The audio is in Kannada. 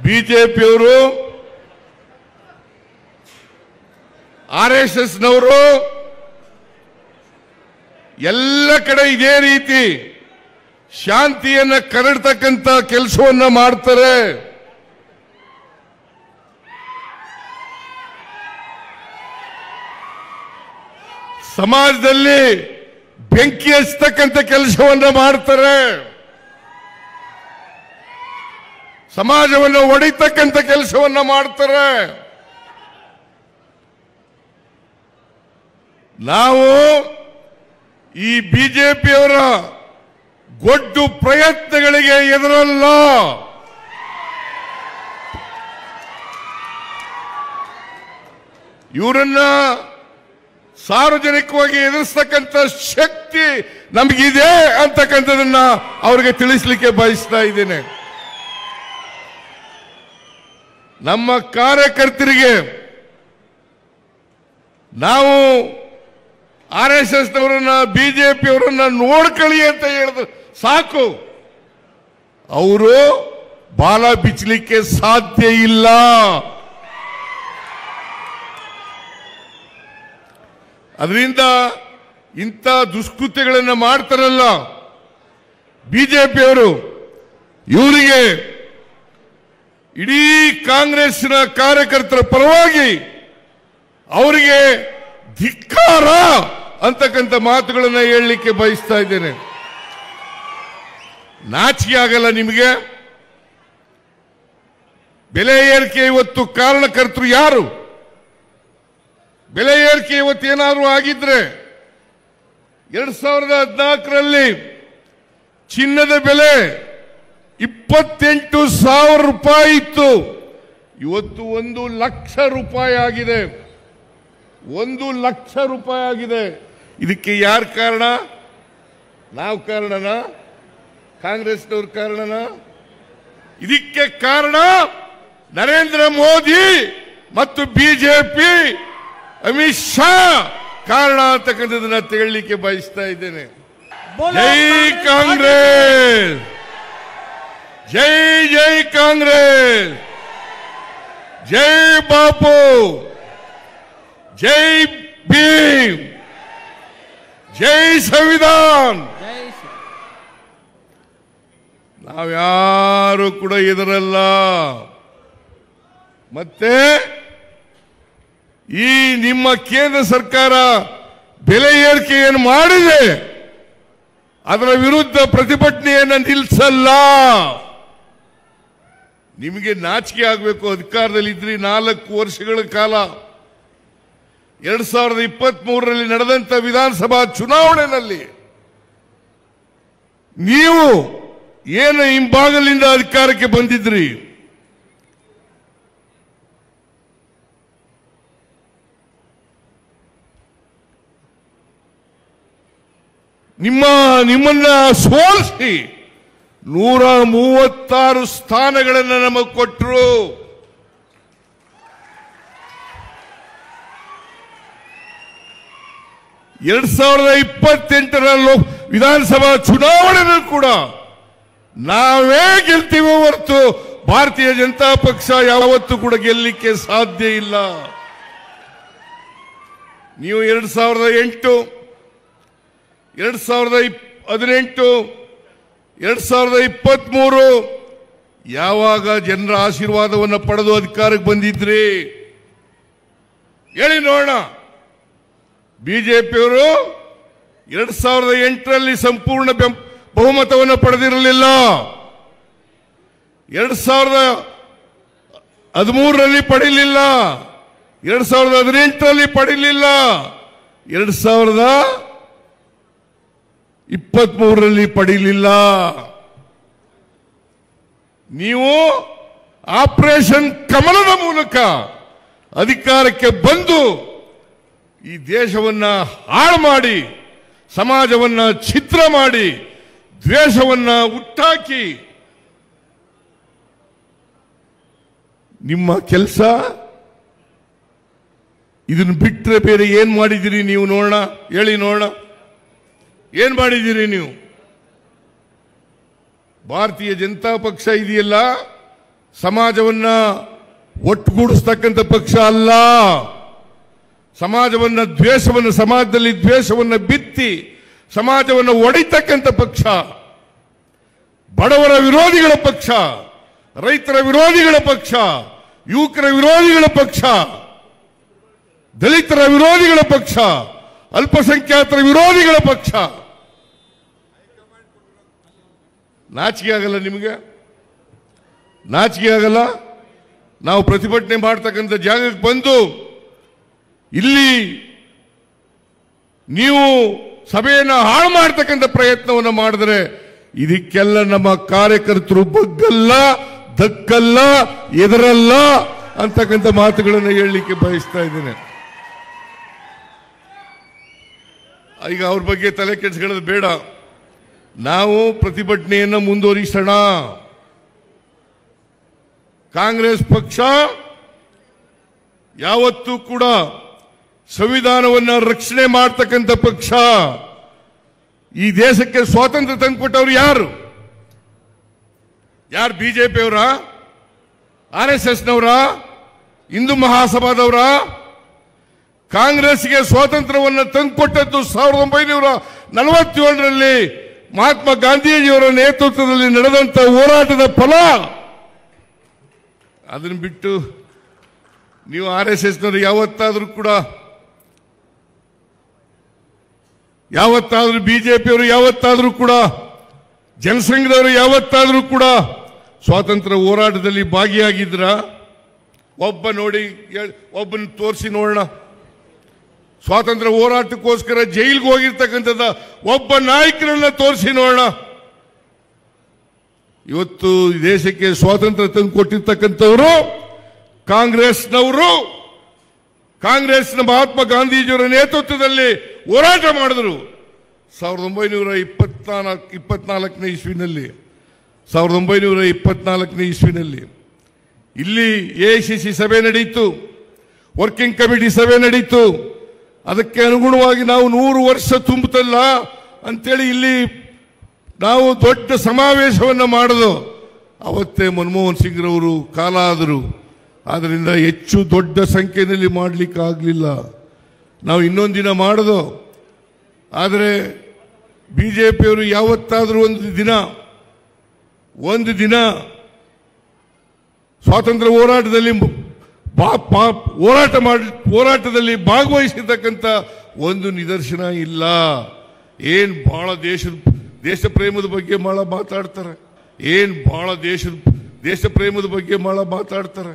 ಬಿಜೆಪಿಯವರು ಆರ್ಎಸ್ಎಸ್ನವರು ಎಲ್ಲ ಕಡೆ ಇದೇ ರೀತಿ ಶಾಂತಿಯನ್ನ ಕರಡ್ತಕ್ಕಂತ ಕೆಲಸವನ್ನ ಮಾಡ್ತಾರೆ. ಸಮಾಜದಲ್ಲಿ ಬೆಂಕಿ ಹಚ್ಚತಕ್ಕಂತ ಕೆಲಸವನ್ನ ಮಾಡ್ತಾರೆ. ಸಮಾಜವನ್ನು ಒಡಿತಕ್ಕಂತ ಕೆಲಸವನ್ನ ಮಾಡ್ತಾರೆ. ನಾವು ಈ ಬಿಜೆಪಿಯವರ ಗೊಡ್ಡು ಪ್ರಯತ್ನಗಳಿಗೆ ಎದುರಲ್ಲ. ಇವರನ್ನ ಸಾರ್ವಜನಿಕವಾಗಿ ಎದುರಿಸತಕ್ಕಂಥ ಶಕ್ತಿ ನಮಗಿದೆ ಅಂತಕ್ಕಂಥದನ್ನ ಅವರಿಗೆ ತಿಳಿಸಲಿಕ್ಕೆ ಬಯಸ್ತಾ ಇದ್ದೇನೆ. ನಮ್ಮ ಕಾರ್ಯಕರ್ತರಿಗೆ ನಾವು ಆರ್ಎಸ್ಎಸ್ನವರನ್ನ ಬಿಜೆಪಿಯವರನ್ನ ನೋಡ್ಕೊಳ್ಳಿ ಅಂತ ಹೇಳಿದ್ರು ಸಾಕು, ಅವರು ಬಾಲ ಬಿಚ್ಚಲಿಕ್ಕೆ ಸಾಧ್ಯ ಇಲ್ಲ. ಅದರಿಂದ ಇಂಥ ದುಷ್ಕೃತ್ಯಗಳನ್ನು ಮಾಡ್ತಾರಲ್ಲ ಬಿಜೆಪಿಯವರು, ಇವರಿಗೆ ಇಡೀ ಕಾಂಗ್ರೆಸ್ನ ಕಾರ್ಯಕರ್ತರ ಪರವಾಗಿ ಅವರಿಗೆ ಧಿಕ್ಕಾರ ಅಂತಕ್ಕಂಥ ಮಾತುಗಳನ್ನು ಹೇಳಲಿಕ್ಕೆ ಬಯಸ್ತಾ ಇದ್ದೇನೆ. ನಾಚಿಕೆ ಆಗಲ್ಲ ನಿಮಗೆ? ಬೆಲೆ ಏರಿಕೆ ಇವತ್ತು ಕಾರಣಕರ್ತರು ಯಾರು? ಬೆಲೆ ಏರಿಕೆ ಇವತ್ತೇನಾದ್ರೂ ಆಗಿದ್ರೆ 2014ರಲ್ಲಿ ಚಿನ್ನದ ಬೆಲೆ 28,000 ರೂಪಾಯಿ ಇತ್ತು. ಇವತ್ತು 1,00,000 ರೂಪಾಯಿ ಆಗಿದೆ. 1,00,000 ರೂಪಾಯಿ ಆಗಿದೆ. ಇದಕ್ಕೆ ಯಾರು ಕಾರಣ? ನಾವು ಕಾರಣನಾ? ಕಾಂಗ್ರೆಸ್ನವ್ರ ಕಾರಣನಾ? ಇದಕ್ಕೆ ಕಾರಣ ನರೇಂದ್ರ ಮೋದಿ ಮತ್ತು ಬಿಜೆಪಿ, ಅಮಿತ್ ಶಾ ಕಾರಣ ಅಂತಕ್ಕಂಥದನ್ನ ಹೇಳಲಿಕ್ಕೆ ಬಯಸ್ತಾ ಇದ್ದೇನೆ. ಜೈ ಕಾಂಗ್ರೆಸ್, ಜೈ ಜೈ ಕಾಂಗ್ರೆಸ್, ಜೈ ಬಾಪು, ಜೈ ಭೀಮ್, ಜೈ ಸಂವಿಧಾನ್. ನಾವ್ಯಾರು ಕೂಡ ಎದುರಲ್ಲ. ಮತ್ತೆ ಈ ನಿಮ್ಮ ಕೇಂದ್ರ ಸರ್ಕಾರ ಬೆಲೆ ಏರಿಕೆಯನ್ನು ಮಾಡಿದೆ, ಅದರ ವಿರುದ್ಧ ಪ್ರತಿಭಟನೆಯನ್ನು ನಿಲ್ಲಿಸಲ್ಲ. ನಿಮಗೆ ನಾಚಿಕೆ ಆಗಬೇಕು. ಅಧಿಕಾರದಲ್ಲಿದ್ರಿ 4 ವರ್ಷಗಳ ಕಾಲ. 2023ರಲ್ಲಿ ನಡೆದಂತ ವಿಧಾನಸಭಾ ಚುನಾವಣೆಯಲ್ಲಿ ನೀವು ಏನು ಹಿಂಬಾಗಲಿಂದ ಅಧಿಕಾರಕ್ಕೆ ಬಂದಿದ್ರಿ? ನಿಮ್ಮನ್ನ ಸೋಲಿಸಿ 136 ಸ್ಥಾನಗಳನ್ನು ನಮಗೆ ಕೊಟ್ಟರು. ಎರಡ್ 2028ರ ವಿಧಾನಸಭಾ ಚುನಾವಣೆಯಲ್ಲೂ ಕೂಡ ನಾವೇ ಗೆಲ್ತೀವೋ ಹೊರತು ಭಾರತೀಯ ಜನತಾ ಪಕ್ಷ ಯಾವತ್ತೂ ಕೂಡ ಗೆಲ್ಲಲಿಕ್ಕೆ ಸಾಧ್ಯ ಇಲ್ಲ. ನೀವು 2008, 2018, 2023 ಯಾವಾಗ ಜನರ ಆಶೀರ್ವಾದವನ್ನು ಪಡೆದು ಅಧಿಕಾರಕ್ಕೆ ಬಂದಿದ್ರಿ ಹೇಳಿ ನೋಡೋಣ. ಬಿಜೆಪಿಯವರು 2008ರಲ್ಲಿ ಸಂಪೂರ್ಣ ಬಹುಮತವನ್ನು ಪಡೆದಿರಲಿಲ್ಲ. 2013ರಲ್ಲಿ ಪಡೆಯಲಿಲ್ಲ. 2018ರಲ್ಲಿ ಪಡೆಯಲಿಲ್ಲ. 2023ರಲ್ಲಿ ಪಡೆಯಲಿಲ್ಲ. ನೀವು ಆಪರೇಷನ್ ಕಮಲದ ಮೂಲಕ ಅಧಿಕಾರಕ್ಕೆ ಬಂದು ಈ ದೇಶವನ್ನ ಹಾಳು ಮಾಡಿ, ಸಮಾಜವನ್ನ ಛಿದ್ರ ಮಾಡಿ, ದ್ವೇಷವನ್ನ ಹುಟ್ಟಾಕಿ, ನಿಮ್ಮ ಕೆಲಸ ಇದನ್ನು ಬಿಟ್ಟರೆ ಬೇರೆ ಏನ್ ಮಾಡಿದಿರಿ ನೀವು? ನೋಡೋಣ, ಹೇಳಿ ನೋಡೋಣ, ಏನ್ ಮಾಡಿದಿರಿ ನೀವು? ಭಾರತೀಯ ಜನತಾ ಪಕ್ಷ ಇದೆಯಲ್ಲ, ಸಮಾಜವನ್ನ ಒಟ್ಟುಗೂಡಿಸ್ತಕ್ಕಂಥ ಪಕ್ಷ ಅಲ್ಲ. ಸಮಾಜದಲ್ಲಿ ದ್ವೇಷವನ್ನ ಬಿತ್ತಿ ಸಮಾಜವನ್ನು ಒಡೆಯತಕ್ಕಂಥ ಪಕ್ಷ, ಬಡವರ ವಿರೋಧಿಗಳ ಪಕ್ಷ, ರೈತರ ವಿರೋಧಿಗಳ ಪಕ್ಷ, ಯುವಕರ ವಿರೋಧಿಗಳ ಪಕ್ಷ, ದಲಿತರ ವಿರೋಧಿಗಳ ಪಕ್ಷ, ಅಲ್ಪಸಂಖ್ಯಾತರ ವಿರೋಧಿಗಳ ಪಕ್ಷ. ನಾಚಿಕೆ ಆಗಲ್ಲ ನಿಮಗೆ? ನಾಚಿಕೆ ಆಗಲ್ಲ? ನಾವು ಪ್ರತಿಭಟನೆ ಮಾಡ್ತಕ್ಕಂಥ ಜಾಗಕ್ಕೆ ಬಂದು ಇಲ್ಲಿ ನೀವು ಸಭೆಯನ್ನು ಹಾಳು ಮಾಡ್ತಕ್ಕಂಥ ಪ್ರಯತ್ನವನ್ನು ಮಾಡಿದ್ರೆ ಇದಕ್ಕೆಲ್ಲ ನಮ್ಮ ಕಾರ್ಯಕರ್ತರು ಬಗ್ಗಲ್ಲ, ದಕ್ಕಲ್ಲ, ಎದರಲ್ಲ ಅಂತಕ್ಕಂಥ ಮಾತುಗಳನ್ನು ಹೇಳಲಿಕ್ಕೆ ಬಯಸ್ತಾ ಇದ್ದೇನೆ. ಈಗ ಅವ್ರ ಬಗ್ಗೆ ತಲೆ ಕೆಡಿಸ್ಕೊಳ್ಳೋದು ಬೇಡ. ನಾವು ಪ್ರತಿಭಟನೆಯನ್ನು ಮುಂದುವರಿಸೋಣ. ಕಾಂಗ್ರೆಸ್ ಪಕ್ಷ ಯಾವತ್ತೂ ಕೂಡ ಸಂವಿಧಾನವನ್ನು ರಕ್ಷಣೆ ಮಾಡತಕ್ಕಂಥ ಪಕ್ಷ. ಈ ದೇಶಕ್ಕೆ ಸ್ವಾತಂತ್ರ್ಯ ತಂದುಕೊಟ್ಟವರು ಯಾರು? ಬಿಜೆಪಿಯವರ, RSSನವರ, ಹಿಂದೂ ಮಹಾಸಭಾದವರ? ಕಾಂಗ್ರೆಸ್ಗೆ ಸ್ವಾತಂತ್ರ್ಯವನ್ನು ತಂದುಕೊಟ್ಟದ್ದು 1947ರಲ್ಲಿ ಮಹಾತ್ಮ ಗಾಂಧೀಜಿಯವರ ನೇತೃತ್ವದಲ್ಲಿ ನಡೆದಂತ ಹೋರಾಟದ ಫಲ. ಅದನ್ನು ಬಿಟ್ಟು ನೀವು RSSನವರು ಯಾವತ್ತಾದ್ರೂ ಬಿಜೆಪಿಯವರು ಯಾವತ್ತಾದ್ರೂ ಕೂಡ ಜನಸಂಘದವರು ಯಾವತ್ತಾದ್ರೂ ಕೂಡ ಸ್ವಾತಂತ್ರ್ಯ ಹೋರಾಟದಲ್ಲಿ ಭಾಗಿಯಾಗಿದ್ರ? ಒಬ್ಬನ ತೋರಿಸಿ ನೋಡೋಣ. ಸ್ವಾತಂತ್ರ್ಯ ಹೋರಾಟಕ್ಕೋಸ್ಕರ ಜೈಲಿಗೆ ಹೋಗಿರ್ತಕ್ಕಂಥದ್ದ ಒಬ್ಬ ನಾಯಕರನ್ನ ತೋರಿಸಿ ನೋಡೋಣ. ಇವತ್ತು ದೇಶಕ್ಕೆ ಸ್ವಾತಂತ್ರ್ಯ ತಂದು ಕೊಟ್ಟಿರ್ತಕ್ಕಂಥವರು ಕಾಂಗ್ರೆಸ್ನವರು. ಕಾಂಗ್ರೆಸ್ನ ಮಹಾತ್ಮ ಗಾಂಧೀಜಿಯವರ ನೇತೃತ್ವದಲ್ಲಿ ಹೋರಾಟ ಮಾಡಿದ್ರು 1924ನೇ ಇಸ್ವಿನಲ್ಲಿ. ಇಲ್ಲಿ AICC ಸಭೆ ನಡೆಯಿತು, ವರ್ಕಿಂಗ್ ಕಮಿಟಿ ಸಭೆ ನಡೆಯಿತು. ಅದಕ್ಕೆ ಅನುಗುಣವಾಗಿ ನಾವು 100 ವರ್ಷ ತುಂಬುತ್ತಲ್ಲ ಅಂತೇಳಿ ಇಲ್ಲಿ ನಾವು ದೊಡ್ಡ ಸಮಾವೇಶವನ್ನು ಮಾಡಿದ್ರು. ಅವತ್ತೇ ಮನಮೋಹನ್ ಸಿಂಗ್ರವರು ಕಾಲ ಆದರು. ಆದ್ದರಿಂದ ಹೆಚ್ಚು ದೊಡ್ಡ ಸಂಖ್ಯೆಯಲ್ಲಿ ಮಾಡಲಿಕ್ಕೆ ಆಗಲಿಲ್ಲ. ನಾವು ಇನ್ನೊಂದು ದಿನ ಮಾಡೋದು. ಆದರೆ ಬಿಜೆಪಿಯವರು ಯಾವತ್ತಾದರೂ ಒಂದು ದಿನ ಸ್ವಾತಂತ್ರ್ಯ ಹೋರಾಟದಲ್ಲಿ ಭಾಗವಹಿಸಿರ್ತಕ್ಕಂಥ ಒಂದು ನಿದರ್ಶನ ಇಲ್ಲ. ಏನ್ ಬಹಳ ದೇಶ ಪ್ರೇಮದ ಬಗ್ಗೆ ಬಹಳ ಮಾತಾಡ್ತಾರೆ.